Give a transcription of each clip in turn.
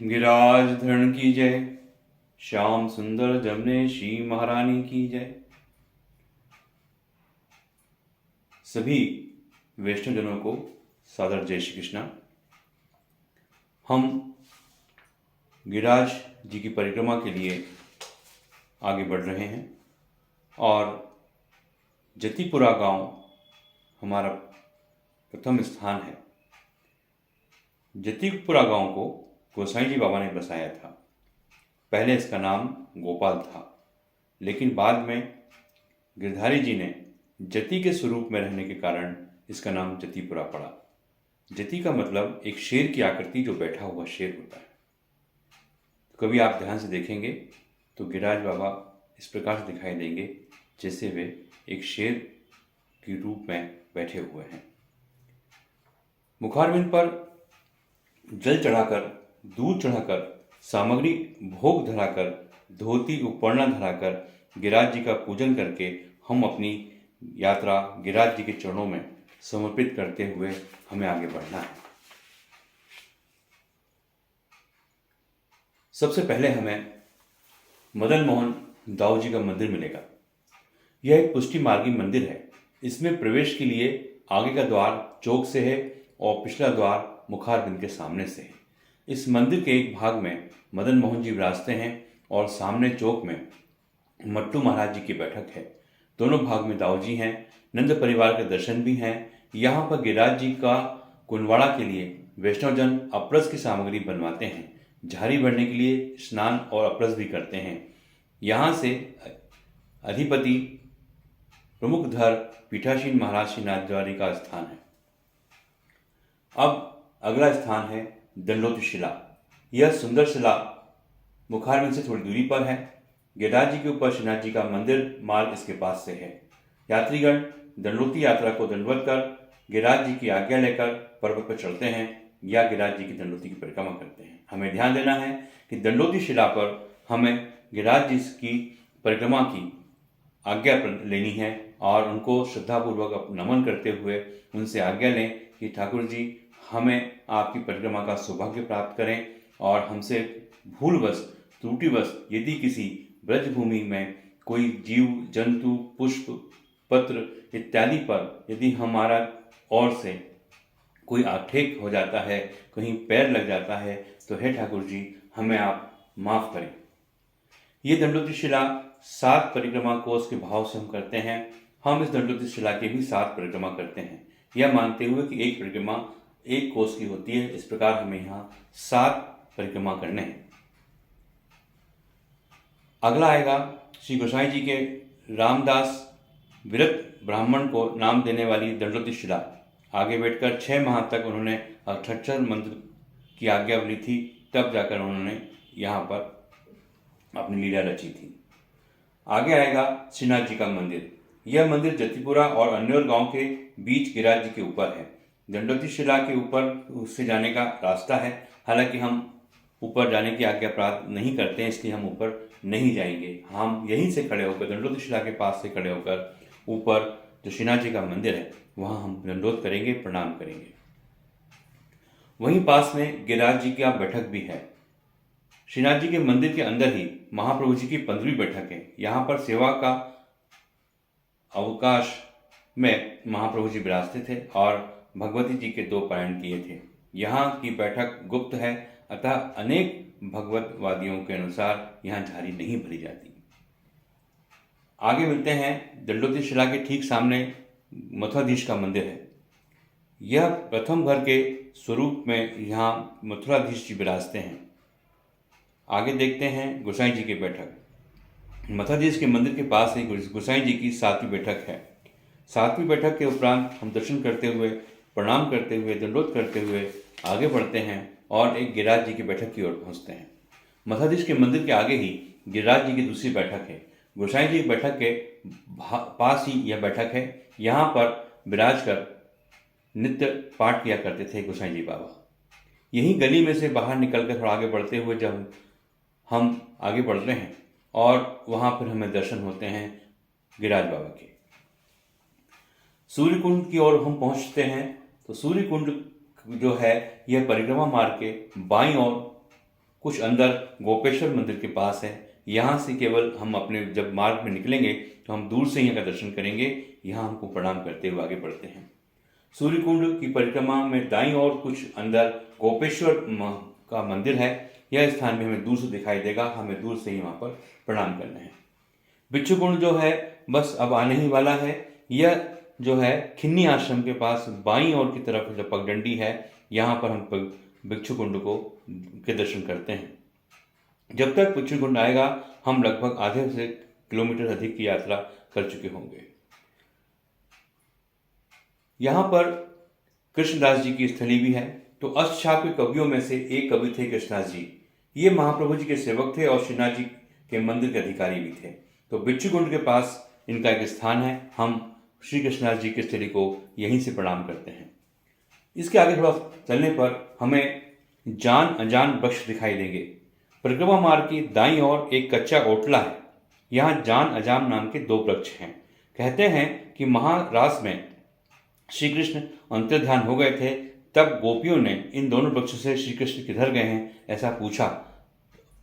Garage धरण की जय। श्याम सुंदर जमने श्री महारानी की जय। सभी वैष्णवजनों को सादर जय श्री कृष्णा। हम गिरिराज जी की परिक्रमा के लिए आगे बढ़ रहे हैं और जतिपुरा गांव हमारा प्रथम स्थान है। जतिपुरा गांव को गोसाई जी बाबा ने बसाया था। पहले इसका नाम गोपाल था, लेकिन बाद में गिरधारी जी ने जति के स्वरूप में रहने के कारण इसका नाम जतिपुरा पड़ा। जति का मतलब एक शेर की आकृति, जो बैठा हुआ शेर होता है। कभी आप ध्यान से देखेंगे तो गिरिराज बाबा इस प्रकार से दिखाई देंगे जैसे वे एक शेर के रूप में बैठे हुए हैं। मुखारविंद पर जल चढ़ाकर, दूध चढ़ाकर, सामग्री भोग धराकर, धोती उपरना धराकर गिरिराज जी का पूजन करके हम अपनी यात्रा गिरिराज जी के चरणों में समर्पित करते हुए हमें आगे बढ़ना है। सबसे पहले हमें मदन मोहन दाऊ जी का मंदिर मिलेगा। यह एक पुष्टि मार्गी मंदिर है। इसमें प्रवेश के लिए आगे का द्वार चौक से है और पिछला द्वार मुखारविंद के सामने से है। इस मंदिर के एक भाग में मदन मोहन जी विराजते हैं और सामने चौक में मट्टू महाराज जी की बैठक है। दोनों भाग में दाऊ जी हैं। नंद परिवार के दर्शन भी हैं। यहाँ पर गिरिराज जी का कुंडवाड़ा के लिए वैष्णवजन अपरस की सामग्री बनवाते हैं। झारी भरने के लिए स्नान और अपरस भी करते हैं। यहाँ से अधिपति प्रमुख धर पीठासीन महाराज श्री नाथद्वारी का स्थान है। अब अगला स्थान है दंडोती शिला। यह सुंदर शिला मुखारविंद से थोड़ी दूरी पर है। गिरिराज जी के ऊपर श्रीनाथ जी का मंदिर मार्ग इसके पास से है। यात्रीगण दंडोती यात्रा को दंडवत कर गिरिराज जी की आज्ञा लेकर पर्वत पर चढ़ते हैं या गिरिराज जी की दंडोती की परिक्रमा करते हैं। हमें ध्यान देना है कि दंडोती शिला पर हमें गिरिराज जी की परिक्रमा की आज्ञा लेनी है और उनको श्रद्धापूर्वक नमन करते हुए उनसे आज्ञा लें कि ठाकुर जी हमें आपकी परिक्रमा का सौभाग्य प्राप्त करें और हमसे भूलवश त्रुटिवश यदि किसी ब्रजभूमि में कोई जीव जंतु पुष्प पत्र इत्यादि पर यदि हमारा ओर से कोई आक्षेप हो जाता है, कहीं पैर लग जाता है, तो हे ठाकुर जी हमें आप माफ करें। ये दंडोती शिला 7 परिक्रमा कोष के भाव से हम करते हैं। हम इस दंडोती शिला के भी 7 परिक्रमा करते हैं, यह मानते हुए कि एक परिक्रमा 1 कोष की होती है। इस प्रकार हमें यहाँ 7 परिक्रमा करने हैं। अगला आएगा श्री गोसाई जी के रामदास विरत ब्राह्मण को नाम देने वाली दंडोती शिला। आगे बैठकर 6 माह तक उन्होंने अष्टाक्षर मंत्र की आज्ञा ली थी, तब जाकर उन्होंने यहाँ पर अपनी लीला रची थी। आगे आएगा श्रीनाथ जी का मंदिर। यह मंदिर जतिपुरा और अन्योर गांव के बीच गिरिराज जी के ऊपर है। दंडोती शिला के ऊपर उससे जाने का रास्ता है। हालांकि हम ऊपर जाने की आज्ञा प्राप्त नहीं करते हैं, इसलिए हम ऊपर नहीं जाएंगे। हम यहीं से खड़े होकर, दंडोती शिला के पास से खड़े होकर ऊपर जो श्रीनाथ जी का मंदिर है वहाँ हम दंडोत करेंगे, प्रणाम करेंगे। वहीं पास में गिरिराज जी की बैठक भी है। श्रीनाथ जी के मंदिर के अंदर ही महाप्रभु जी की 15वीं बैठक है। यहाँ पर सेवा का अवकाश में महाप्रभु जी विराजते थे और भगवती जी के 2 पारायण किए थे। यहाँ की बैठक गुप्त है, अतः अनेक भगवतवादियों के अनुसार यहाँ झारी नहीं भरी जाती। आगे मिलते हैं दंडोती शिला के ठीक सामने मथुराधीश का मंदिर है। यह प्रथम घर के स्वरूप में यहाँ मथुराधीश जी विराजते हैं। आगे देखते हैं गोसाई जी की बैठक। मथुराधीश के मंदिर के पास ही गोसाई जी की 7वीं बैठक है। 7वीं बैठक के उपरांत हम दर्शन करते हुए, प्रणाम करते हुए, दंडोत करते हुए आगे बढ़ते हैं और एक गिरिराज जी की बैठक की ओर पहुँचते हैं। मथुराधीश के मंदिर के आगे ही गिरिराज जी की दूसरी बैठक है। गोसाई जी की बैठक के पास ही यह बैठक है। यहाँ पर विराज कर नित्य पाठ किया करते थे गोसाई जी बाबा। यहीं गली में से बाहर निकलकर थोड़ा आगे बढ़ते हुए जब हम आगे बढ़ते हैं और वहाँ पर हमें दर्शन होते हैं गिरिराज बाबा के। सूर्य कुंड की ओर हम पहुँचते हैं तो सूर्य कुंड जो है यह परिक्रमा मार्ग के बाईं ओर कुछ अंदर गोपेश्वर मंदिर के पास है। यहाँ से केवल हम अपने जब मार्ग में निकलेंगे तो हम दूर से यहाँ का दर्शन करेंगे। यहाँ हमको प्रणाम करते हुए आगे बढ़ते हैं। सूर्य कुंड की परिक्रमा में दाईं ओर कुछ अंदर गोपेश्वर का मंदिर है। यह स्थान भी हमें दूर से दिखाई देगा, हमें दूर से ही वहाँ पर प्रणाम करना है। बिच्छू कुंड जो है बस अब आने ही वाला है। यह जो है खिन्नी आश्रम के पास बाईं ओर की तरफ जो पगडंडी है, यहाँ पर हम बिच्छू कुंड के दर्शन करते हैं। जब तक बिच्छू कुंड आएगा हम लगभग आधे से किलोमीटर अधिक की यात्रा कर चुके होंगे। यहाँ पर कृष्णदास जी की स्थली भी है। तो अष्टछाप के कवियों में से एक कवि थे कृष्णदास जी। ये महाप्रभु जी के सेवक थे और श्रीनाथ जी के मंदिर के अधिकारी भी थे। तो बिच्छू कुंड के पास इनका एक स्थान है। हम श्री कृष्णदास जी की स्थली को यहीं से प्रणाम करते हैं। इसके आगे थोड़ा चलने पर हमें जान अजान वृक्ष दिखाई देंगे। परिक्रमा मार्ग की दाईं ओर एक कच्चा ओटला है। यहाँ जान अजाम नाम के 2 वृक्ष हैं। कहते हैं कि महारास में श्री कृष्ण अंतर्ध्यान हो गए थे, तब गोपियों ने इन दोनों वृक्षों से श्री कृष्ण किधर गए हैं ऐसा पूछा,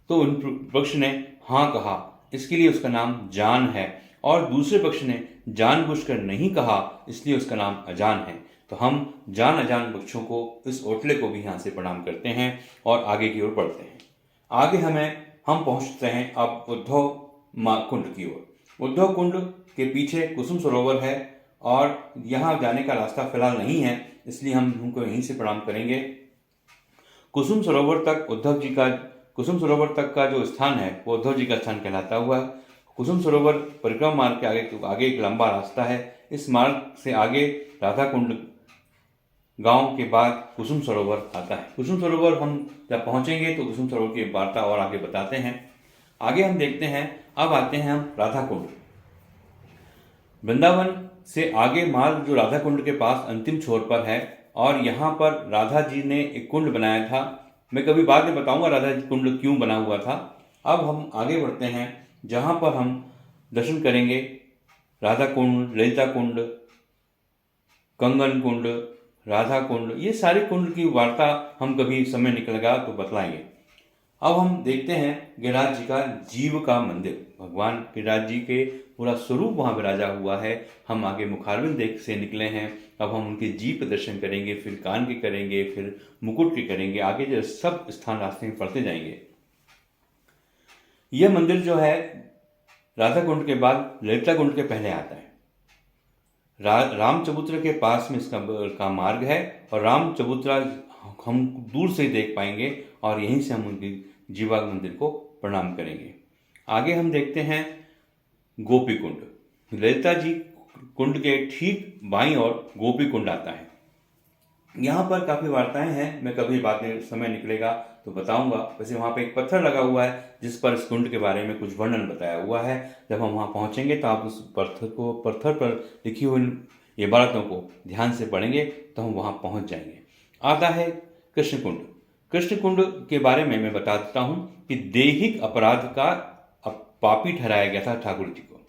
तो उन वृक्ष ने हाँ कहा, इसके लिए उसका नाम जान है। और दूसरे वृक्ष ने जानबूझकर नहीं कहा, इसलिए उसका नाम अजान है। तो हम जान अजान वृक्षों को, इस ओटले को भी यहाँ से प्रणाम करते हैं और आगे की ओर बढ़ते हैं। आगे हम पहुँचते हैं अब उद्धव कुंड की ओर। उद्धव कुंड के पीछे कुसुम सरोवर है और यहाँ जाने का रास्ता फिलहाल नहीं है, इसलिए हम उनको यहीं से प्रणाम करेंगे। कुसुम सरोवर तक का जो स्थान है वो उद्धव जी का स्थान कहलाता हुआ है। कुसुम सरोवर परिक्रमा मार्ग के आगे एक लंबा रास्ता है। इस मार्ग से आगे राधा कुंड गांव के बाद कुसुम सरोवर आता है। कुसुम सरोवर हम जब पहुंचेंगे तो कुसुम सरोवर की वार्ता और आगे बताते हैं। आगे हम देखते हैं, अब आते हैं हम राधा कुंड। वृंदावन से आगे मार्ग जो राधा कुंड के पास अंतिम छोर पर है और यहाँ पर राधा जी ने एक कुंड बनाया था। मैं कभी बाद में बताऊंगा राधा जी कुंड क्यों बना हुआ था। अब हम आगे बढ़ते हैं, जहाँ पर हम दर्शन करेंगे राधा कुंड, ललिता कुंड, कंगन कुंड, राधा कुंड, ये सारे कुंड की वार्ता हम कभी समय निकलेगा तो बतलाएंगे। अब हम देखते हैं गिरिराज जी का जीव का मंदिर। भगवान गिरिराज जी के पूरा स्वरूप वहाँ विराजा हुआ है। हम आगे मुखारविंद देख से निकले हैं। अब हम उनके जीव के दर्शन करेंगे, फिर कान के करेंगे, फिर मुकुट के करेंगे। आगे जो सब स्थान रास्ते में पढ़ते जाएंगे। यह मंदिर जो है राधा कुंड के बाद ललिता कुंड के पहले आता है। राम चबूतरे के पास में इसका मार्ग है और राम चबूतरा हम दूर से देख पाएंगे और यहीं से हम उनकी जीवा मंदिर को प्रणाम करेंगे। आगे हम देखते हैं गोपी कुंड। ललिता जी कुंड के ठीक बाईं ओर गोपी कुंड आता है। यहाँ पर काफ़ी वार्ताएं हैं, मैं कभी बाद में समय निकलेगा तो बताऊंगा। वैसे वहाँ पे एक पत्थर लगा हुआ है जिस पर इस कुंड के बारे में कुछ वर्णन बताया हुआ है। जब हम वहाँ पहुँचेंगे तो आप उस पत्थर पर लिखी हुई इबारतों को ध्यान से पढ़ेंगे तो हम वहाँ पहुँच जाएंगे। आता है कृष्ण कुंड। कृष्ण कुंड के बारे में मैं बता देता हूँ कि दैहिक अपराध का पापी ठहराया गया था ठाकुर जी को।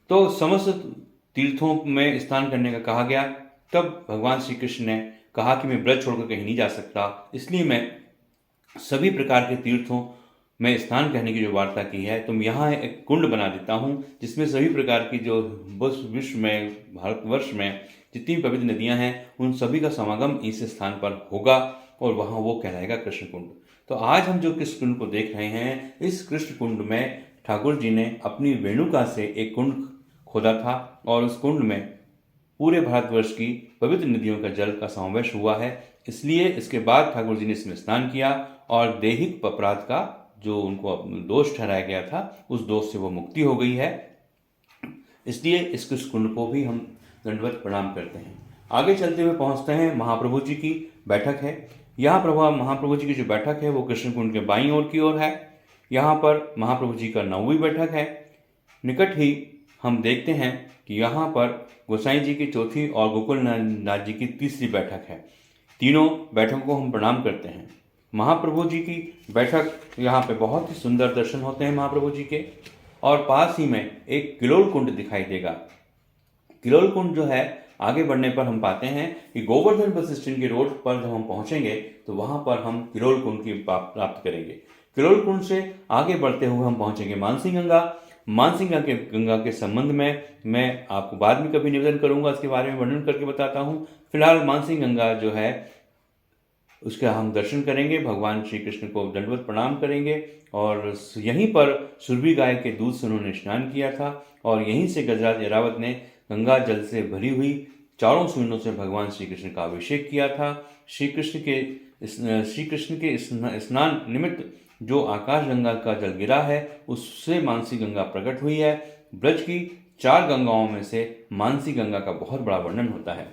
तो समस्त तीर्थों में स्नान करने का कहा गया। तब भगवान श्री कृष्ण ने कहा कि मैं व्रत छोड़कर कहीं नहीं जा सकता, इसलिए मैं सभी प्रकार के तीर्थों में स्नान करने की जो वार्ता की है, तो यहाँ एक कुंड बना देता हूँ जिसमें सभी प्रकार की जो विश्व में, भारतवर्ष में जितनी भी पवित्र नदियाँ हैं उन सभी का समागम इस स्थान पर होगा और वहाँ वो कहलाएगा कृष्ण कुंड। तो आज हम जो कृष्ण कुंड को देख रहे हैं, इस कृष्ण कुंड में ठाकुर जी ने अपनी वेणुका से एक कुंड खोदा था और उस कुंड में पूरे भारतवर्ष की पवित्र नदियों का जल का समावेश हुआ है। इसलिए इसके बाद ठाकुर जी ने इसमें स्नान किया और दैहिक अपराध का जो उनको दोष ठहराया गया था, उस दोष से वो मुक्ति हो गई है। इसलिए इस कृष्ण कुंड को भी हम दंडवत प्रणाम करते हैं। आगे चलते हुए पहुंचते हैं महाप्रभु जी की बैठक है। यहाँ महाप्रभु जी की जो बैठक है वो कृष्ण कुंड के बाईं ओर की ओर है। यहाँ पर महाप्रभु जी का 9वीं बैठक है। निकट ही हम देखते हैं कि यहाँ पर गोसाई जी की 4थी और गोकुल नाथ जी की 3री बैठक है। तीनों बैठकों को हम प्रणाम करते हैं। महाप्रभु जी की बैठक, यहाँ पे बहुत ही सुंदर दर्शन होते हैं महाप्रभु जी के। और पास ही में एक किलोल कुंड दिखाई देगा। किलोल कुंड जो है आगे बढ़ने पर हम पाते हैं कि गोवर्धन बस स्टैंड के रोड पर जब हम पहुंचेंगे तो वहां पर हम किरोल कुंड की प्राप्त करेंगे। किरोल कुंड से आगे बढ़ते हुए हम पहुंचेंगे मानसी गंगा। मानसी गंगा के संबंध में मैं आपको बाद में कभी निवेदन करूंगा, इसके बारे में वर्णन करके बताता हूँ। फिलहाल मानसी गंगा जो है उसका हम दर्शन करेंगे, भगवान श्री कृष्ण को दंडवत प्रणाम करेंगे और यहीं पर सुरभि गाय के दूध से उन्होंने स्नान किया था और यहीं से गजराज ऐरावत ने गंगा जल से भरी हुई चारों सूर्यों से भगवान श्री कृष्ण का अभिषेक किया था। श्री कृष्ण के स्नान निमित्त जो आकाश गंगा का जल गिरा है उससे मानसी गंगा प्रकट हुई है। ब्रज की 4 गंगाओं में से मानसी गंगा का बहुत बड़ा वर्णन होता है।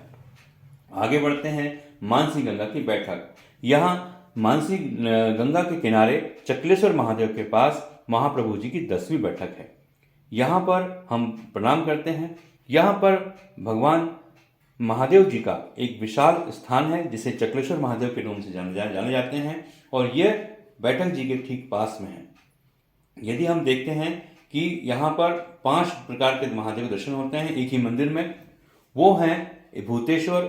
आगे बढ़ते हैं मानसी गंगा की बैठक। यहाँ मानसी गंगा के किनारे चक्लेश्वर महादेव के पास महाप्रभु जी की 10वीं बैठक है। यहाँ पर हम प्रणाम करते हैं। यहाँ पर भगवान महादेव जी का एक विशाल स्थान है जिसे चक्लेश्वर महादेव के नाम से जाने जाते हैं और यह बैठक जी के ठीक पास में है। यदि हम देखते हैं कि यहाँ पर 5 प्रकार के महादेव दर्शन होते हैं एक ही मंदिर में, वो हैं भूतेश्वर,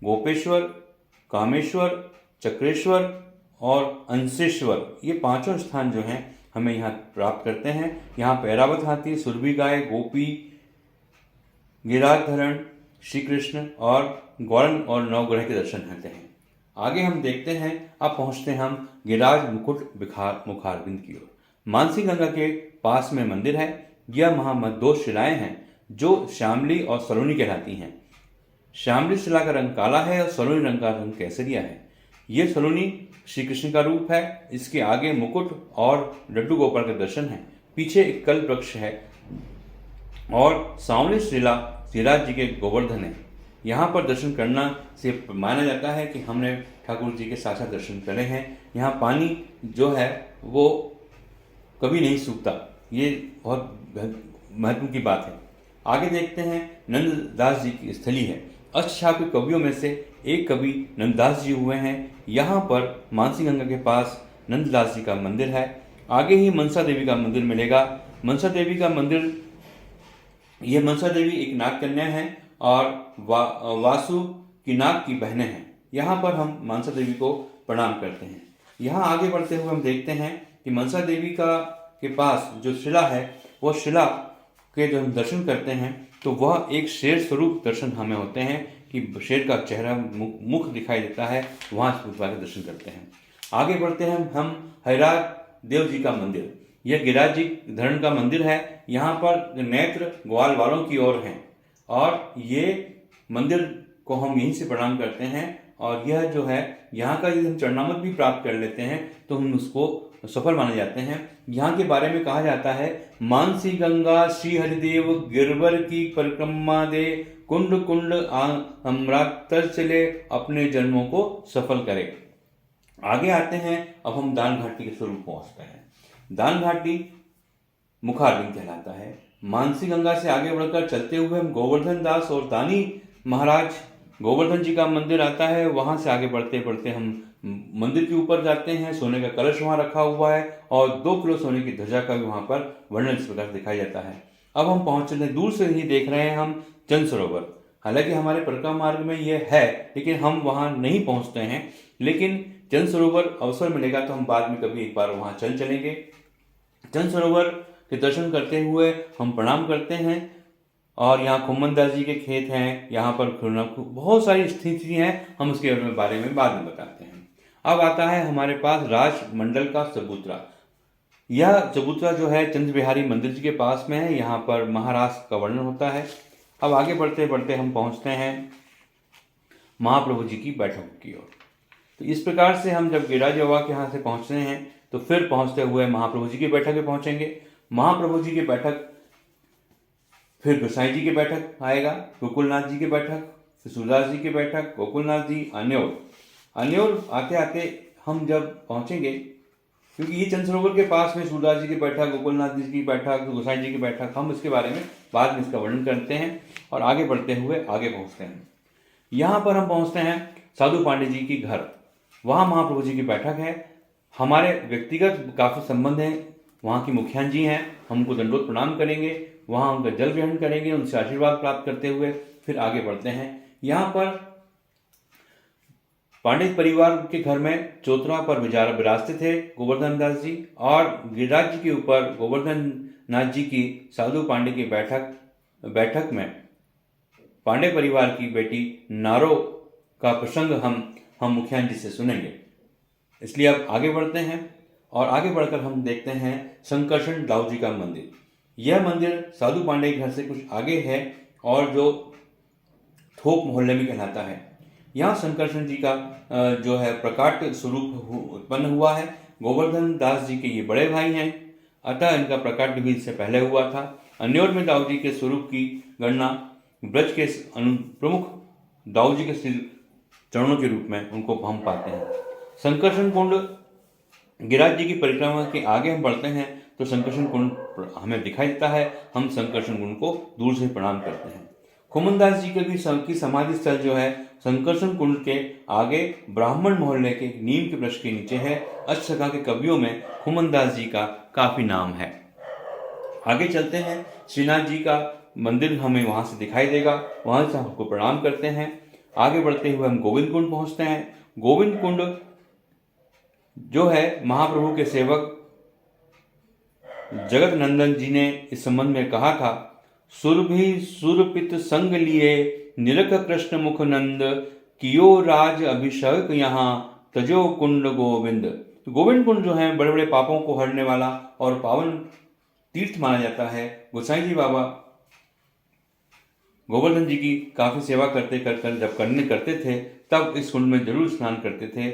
गोपेश्वर, कामेश्वर, चक्रेश्वर और अंशेश्वर। ये पांचों स्थान जो हैं हमें यहाँ प्राप्त करते हैं। यहाँ पर ऐरावत हाथी, सुरभि गाय, गोपी, गिरिराजधरण, श्री कृष्ण और गौरन और नवग्रह के दर्शन होते हैं। आगे हम देखते हैं, अब पहुंचते हैं हम गिरिराज मुकुट मुखारविंद की ओर। मानसी गंगा के पास में मंदिर है। यह वहाँ 2 शिलाएं हैं जो श्यामली और सलोनी कहलाती हैं। श्यामली शिला का रंग काला है और सलोनी रंग का रंग केसरिया है। ये सलोनी श्री कृष्ण का रूप है। इसके आगे मुकुट और लड्डू गोपाल का दर्शन है। पीछे एक कल्प वृक्ष है और सांवली शिला श्रीराज जी के गोवर्धन है। यहाँ पर दर्शन करना से माना जाता है कि हमने ठाकुर जी के साक्षात दर्शन करे हैं। यहाँ पानी जो है वो कभी नहीं सूखता, ये बहुत महत्व की बात है। आगे देखते हैं नंददास जी की स्थली है। अष्टछाप कवियों में से एक कवि नंददास जी हुए हैं। यहाँ पर मानसी गंगा के पास नंददास जी का मंदिर है। आगे ही मनसा देवी का मंदिर मिलेगा। मनसा देवी का मंदिर, यह मनसा देवी एक नाग कन्या है और वासु की नाग की बहनें हैं। यहाँ पर हम मनसा देवी को प्रणाम करते हैं। यहाँ आगे बढ़ते हुए हम देखते हैं कि मनसा देवी के पास जो शिला है वो शिला के जो हम दर्शन करते हैं तो वह एक शेर स्वरूप दर्शन हमें होते हैं कि शेर का चेहरा मुख दिखाई देता है। वहाँ के दर्शन करते हैं। आगे बढ़ते हैं हम हरिराज देव जी का मंदिर। यह गिरिराज जी धरण का मंदिर है। यहाँ पर नेत्र ग्वाल वालों की ओर हैं और ये मंदिर को हम यहीं से प्रणाम करते हैं और यह जो है यहाँ का यदि हम चरणामत भी प्राप्त कर लेते हैं तो हम उसको सफल माने जाते हैं। यहाँ के बारे में कहा जाता है, मानसी गंगा श्री हरिदेव गिरवर की परिक्रमा दे, कुंड कुंड अमृतर चले, अपने जन्मों को सफल करे। आगे आते हैं, अब हम दान घाटी के स्वरूप पहुंचते हैं। दान घाटी मुखारविंद कहलाता है। मानसी गंगा से आगे बढ़कर चलते हुए हम गोवर्धन दास और दानी महाराज गोवर्धन जी का मंदिर आता है। वहां से आगे बढ़ते बढ़ते हम मंदिर के ऊपर जाते हैं। सोने का कलश वहां रखा हुआ है और 2 किलो सोने की ध्वजा का भी वहां पर वर्णन इस प्रकार दिखाई जाता है। अब हम पहुंचते हैं, दूर से ही देख रहे हैं हम चंद सरोवर। हालांकि हमारे परिक्रमा मार्ग में यह है लेकिन हम वहां नहीं पहुंचते हैं। लेकिन चंद सरोवर अवसर मिलेगा तो हम बाद में कभी एक बार वहां चलेंगे। चंद सरोवर के दर्शन करते हुए हम प्रणाम करते हैं और यहाँ खुम्मनदास जी के खेत हैं। यहाँ पर बहुत सारी स्थिति हैं, हम उसके बारे में बाद में बताते हैं। अब आता है हमारे पास राजमंडल का चबूतरा। यह चबूतरा जो है चंद्र बिहारी मंदिर जी के पास में है। यहाँ पर महाराष्ट्र का वर्णन होता है। अब आगे बढ़ते बढ़ते हम पहुँचते हैं महाप्रभु जी की बैठक की ओर। तो इस प्रकार से हम जब गिरिराज बाबा के यहाँ से पहुँचते हैं तो फिर पहुँचते हुए महाप्रभु जी की बैठक में पहुँचेंगे। महाप्रभु जी की बैठक, फिर गोसाई जी की बैठक आएगा, गोकुलनाथ जी की बैठक, फिर सूरदास जी की बैठक, गोकुलनाथ जी, अन्योर आते आते हम जब पहुँचेंगे, क्योंकि ये चंद सरोवर के पास में सूरदास जी की बैठक, गोकुलनाथ जी की बैठक, गोसाई जी की बैठक, हम इसके बारे में बाद में इसका वर्णन करते हैं और आगे बढ़ते हुए आगे पहुँचते हैं। यहाँ पर हम पहुँचते हैं साधु पांडे जी की घर। वहाँ महाप्रभु जी की बैठक है। हमारे व्यक्तिगत काफ़ी संबंध हैं। वहाँ की मुखिया जी हैं, हम उनको दंडोत प्रणाम करेंगे, वहाँ उनका जल ग्रहण करेंगे, उनसे आशीर्वाद प्राप्त करते हुए फिर आगे बढ़ते हैं। यहाँ पर पांडे परिवार के घर में चौतरा पर विराजते थे गोवर्धन दास जी, और गिरिराज जी के ऊपर गोवर्धन नाथ जी की साधु पांडे की बैठक में पांडे परिवार की बेटी नारो का प्रसंग हम मुखियान जी से सुनेंगे। इसलिए अब आगे बढ़ते हैं, और आगे बढ़कर हम देखते हैं संकर्षण दाऊ जी का मंदिर। यह मंदिर साधु पांडे के घर से कुछ आगे है और जो थोक मोहल्ले में कहलाता है। यहाँ संकर्षण जी का जो है प्रकाट स्वरूप उत्पन्न हुआ है। गोवर्धन दास जी के ये बड़े भाई हैं, अतः इनका प्रकाट भी इससे पहले हुआ था। अन्योर में दाऊ जी के स्वरूप की गणना ब्रज के प्रमुख दाऊ जी के चरणों के रूप में उनको हम पाते हैं। संकर्षण कुंड गिरिराज जी की परिक्रमा के आगे हम बढ़ते हैं तो संकर्षण कुंड हमें दिखाई देता है। हम संकर्षण कुंड को दूर से प्रणाम करते हैं। खुमनदास जी के भी की समाधि स्थल जो है संकर्षण कुंड के आगे ब्राह्मण मोहल्ले के नीम के वृक्ष के नीचे है। अष्टसखा के कवियों में खुमनदास जी का काफी नाम है। आगे चलते हैं, श्रीनाथ जी का मंदिर हमें वहां से दिखाई देगा, वहां से हमको प्रणाम करते हैं। आगे बढ़ते हुए हम गोविंद कुंड पहुंचते हैं। गोविंद कुंड जो है महाप्रभु के सेवक जगत नंदन जी ने इस संबंध में कहा था, सुरभि सुरपित संग लिए निरख कृष्ण मुख नंद, कियो राज अभिषेक यहाँ तजो कुंड गोविंद। तो गोविंद कुंड जो है बड़े बड़े पापों को हरने वाला और पावन तीर्थ माना जाता है। गोसाई जी बाबा गोवर्धन जी की काफी सेवा करते जब करते थे तब इस कुंड में जरूर स्नान करते थे।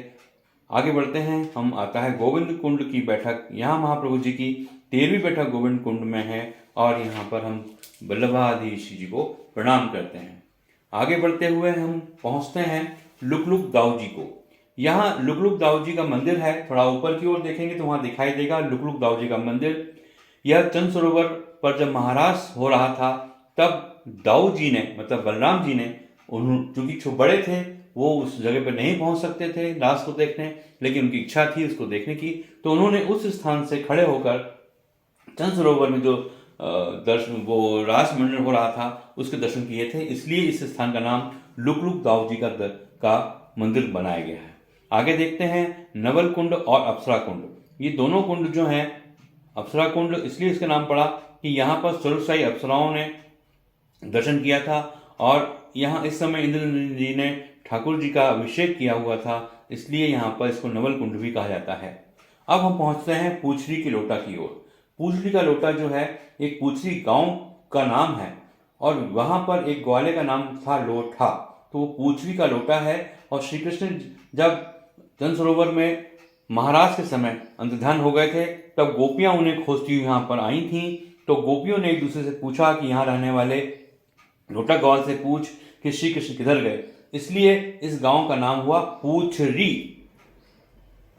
आगे बढ़ते हैं, हम आता है गोविंद कुंड की बैठक। यहाँ महाप्रभु जी की 13वीं बैठक गोविंद कुंड में है और यहाँ पर हम वल्लभाधीश जी को प्रणाम करते हैं। आगे बढ़ते हुए हम पहुँचते हैं लुकलुक दाऊ जी को। यहाँ लुकलुक दाऊ जी का मंदिर है। थोड़ा ऊपर की ओर देखेंगे तो वहाँ दिखाई देगा लुकलुक दाऊ जी का मंदिर। यह चंद सरोवर पर जब महाराज हो रहा था तब दाऊ जी ने मतलब बलराम जी ने चूंकि बड़े थे वो उस जगह पर नहीं पहुंच सकते थे रास को देखने, लेकिन उनकी इच्छा थी उसको देखने की, तो उन्होंने उस स्थान से खड़े होकर चंद सरोवर में जो दर्शन वो रास मंडल हो रहा था उसके दर्शन किए थे। इसलिए इस स्थान का नाम लुकलुक दाऊ जी का मंदिर बनाया गया है। आगे देखते हैं नवल कुंड और अप्सरा कुंड। ये दोनों कुंड जो हैं, अप्सरा कुंड इसलिए इसका नाम पड़ा कि यहाँ पर सर्वशाही अप्सराओं ने दर्शन किया था और यहाँ इस समय इंद्रनील जी ने ठाकुर जी का अभिषेक किया हुआ था, इसलिए यहाँ पर इसको नवल कुंड भी कहा जाता है। अब हम पहुँचते हैं पूछरी की लोटा की ओर। पूछरी का लोटा जो है एक पूछरी गांव का नाम है और वहाँ पर एक ग्वाले का नाम था लोठा, तो वो पूछरी का लोटा है। और श्री कृष्ण जब चंद सरोवर में महाराज के समय अंतर्ध्यान हो गए थे तब गोपियां उन्हें खोजती हुई यहाँ पर आई थीं। तो गोपियों ने एक दूसरे से पूछा कि यहाँ रहने वाले लोटा ग्वाल से पूछ कि श्री कृष्ण किधर गए, इसलिए इस गांव का नाम हुआ पूछरी।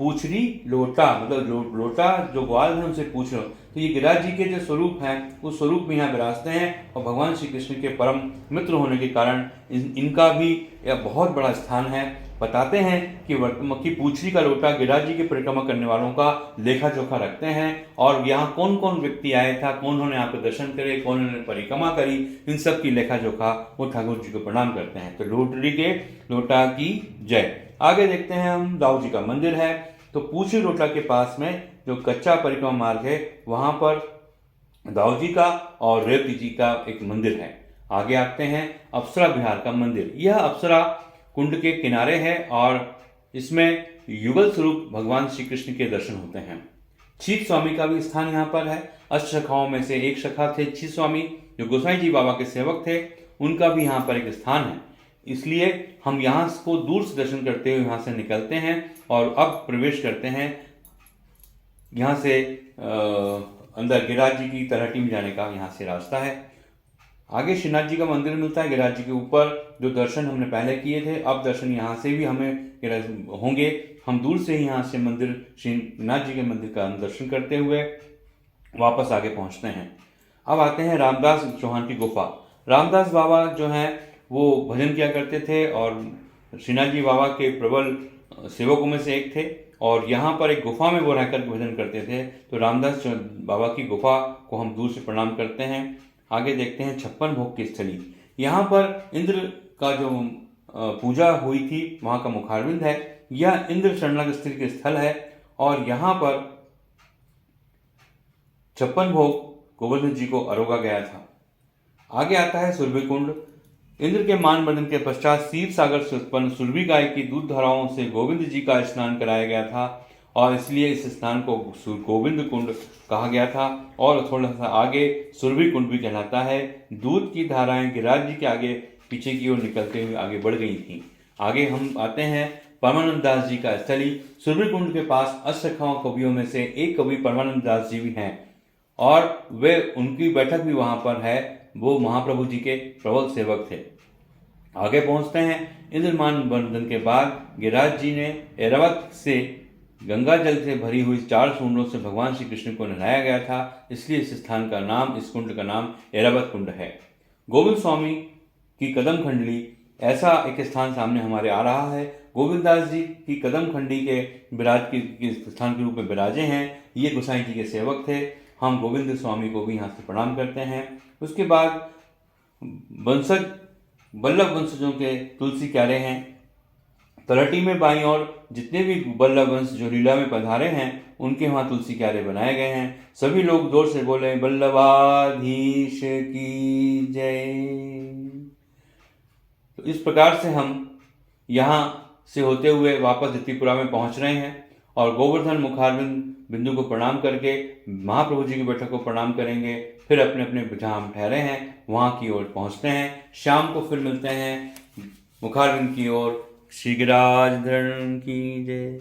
पूछरी लोटा मतलब लोटा जो ग्वाल है उनसे पूछ लो। तो ये गिरिराज जी के जो स्वरूप हैं उस स्वरूप में यहाँ विराजते हैं और भगवान श्री कृष्ण के परम मित्र होने के कारण इनका भी यह बहुत बड़ा स्थान है। बताते हैं कि पूछरी का लोटा गिरिराज जी की परिक्रमा करने वालों का लेखा जोखा रखते हैं और यहाँ कौन कौन व्यक्ति आया था, कौन उन्होंने यहाँ पे दर्शन करे, कौन उन्होंने परिक्रमा करी, इन सब की लेखा जोखा वो ठाकुर जी को प्रणाम करते हैं। तो लोटरी के लोटा की जय। आगे देखते हैं हम दाऊ जी का मंदिर है। तो पूछरी लोटा के पास में जो कच्चा परिक्रमा मार्ग है वहां पर दाऊ जी का और रेवती जी का एक मंदिर है। आगे आते हैं अप्सरा विहार का मंदिर। यह अप्सरा कुंड के किनारे है और इसमें युगल स्वरूप भगवान श्री कृष्ण के दर्शन होते हैं। छीत स्वामी का भी स्थान यहाँ पर है। अष्ट शाखाओं में से एक शाखा थे छीत स्वामी जो गोसाई जी बाबा के सेवक थे, उनका भी यहाँ पर एक स्थान है। इसलिए हम यहाँ को दूर से दर्शन करते हुए यहाँ से निकलते हैं और अब प्रवेश करते हैं यहाँ से अंदर गिरिराज जी की तलहटी में जाने का यहाँ से रास्ता है। आगे श्रीनाथ जी का मंदिर मिलता है गिरिराज जी के ऊपर। जो दर्शन हमने पहले किए थे अब दर्शन यहाँ से भी हमें होंगे। हम दूर से ही यहाँ से मंदिर श्रीनाथ जी के मंदिर का दर्शन करते हुए वापस आगे पहुँचते हैं। अब आते हैं रामदास चौहान की गुफा। रामदास बाबा जो हैं वो भजन किया करते थे और श्रीनाथ जी बाबा के प्रबल सेवकों में से एक थे और यहाँ पर एक गुफा में वो रहकर भजन करते थे। तो रामदास बाबा की गुफा को हम दूर से प्रणाम करते हैं। आगे देखते हैं 56 भोग की स्थली। यहाँ पर इंद्र का जो पूजा हुई थी, वहाँ का मुखारविंद है। यह इंद्र शरणागत स्त्री के स्थल है और यहाँ पर 56 भोग गोवर्धन जी को अरोगा गया था। आगे आता है सुरभि कुंड। इंद्र के मानवर्धन के पश्चात क्षीर सागर से उत्पन्न सुरभि गाय की दूध धाराओं से गोविंद जी का स्नान कराया गया था और इसलिए इस स्नान को गोविंद कुंड कहा गया था। और थोड़ा सा आगे सुरभि कुंड भी कहलाता है। दूध की धाराएं गिरिराज जी के आगे पीछे की ओर निकलते हुए आगे बढ़ गई थीं। आगे हम आते हैं परमानंद दास जी का स्थली। सुरभि कुंड के पास अष्टसखाओं कवियों में से एक कवि परमानंद दास जी भी हैं और वे उनकी बैठक भी वहां पर है। वो महाप्रभु जी के प्रबल सेवक थे। आगे पहुंचते हैं। इंद्रमान बंधन के बाद गिरिराज जी ने ऐरावत से गंगा जल से भरी हुई 4 सूंडों से भगवान श्री कृष्ण को नहलाया गया था, इसलिए इस स्थान का नाम, इस कुंड का नाम ऐरावत कुंड है। गोविंद स्वामी की कदम खंडली, ऐसा एक स्थान सामने हमारे आ रहा है। गोविंद दास जी की कदम खंडी के विराज के स्थान के रूप में विराजे हैं। ये गोसाई जी के सेवक थे। हम गोविंद स्वामी को भी यहाँ से प्रणाम करते हैं। उसके बाद वंशज वल्लभ वंशजों के तुलसी क्यारे हैं। तलहटी में बाईं ओर जितने भी वल्लभ वंश जो लीला में पधारे हैं उनके वहाँ तुलसी क्यारे बनाए गए हैं। सभी लोग जोर से बोले वल्लभाधीश की जय। तो इस प्रकार से हम यहाँ से होते हुए वापस त्रिपुरा में पहुँच रहे हैं और गोवर्धन मुखारविंद बिंदु को प्रणाम करके महाप्रभु जी की बैठक को प्रणाम करेंगे। फिर अपने अपने जहाँ हम ठहरे हैं वहाँ की ओर पहुँचते हैं। शाम को फिर मिलते हैं मुखारविंद की ओर। श्री गिरिराज धरण की जय।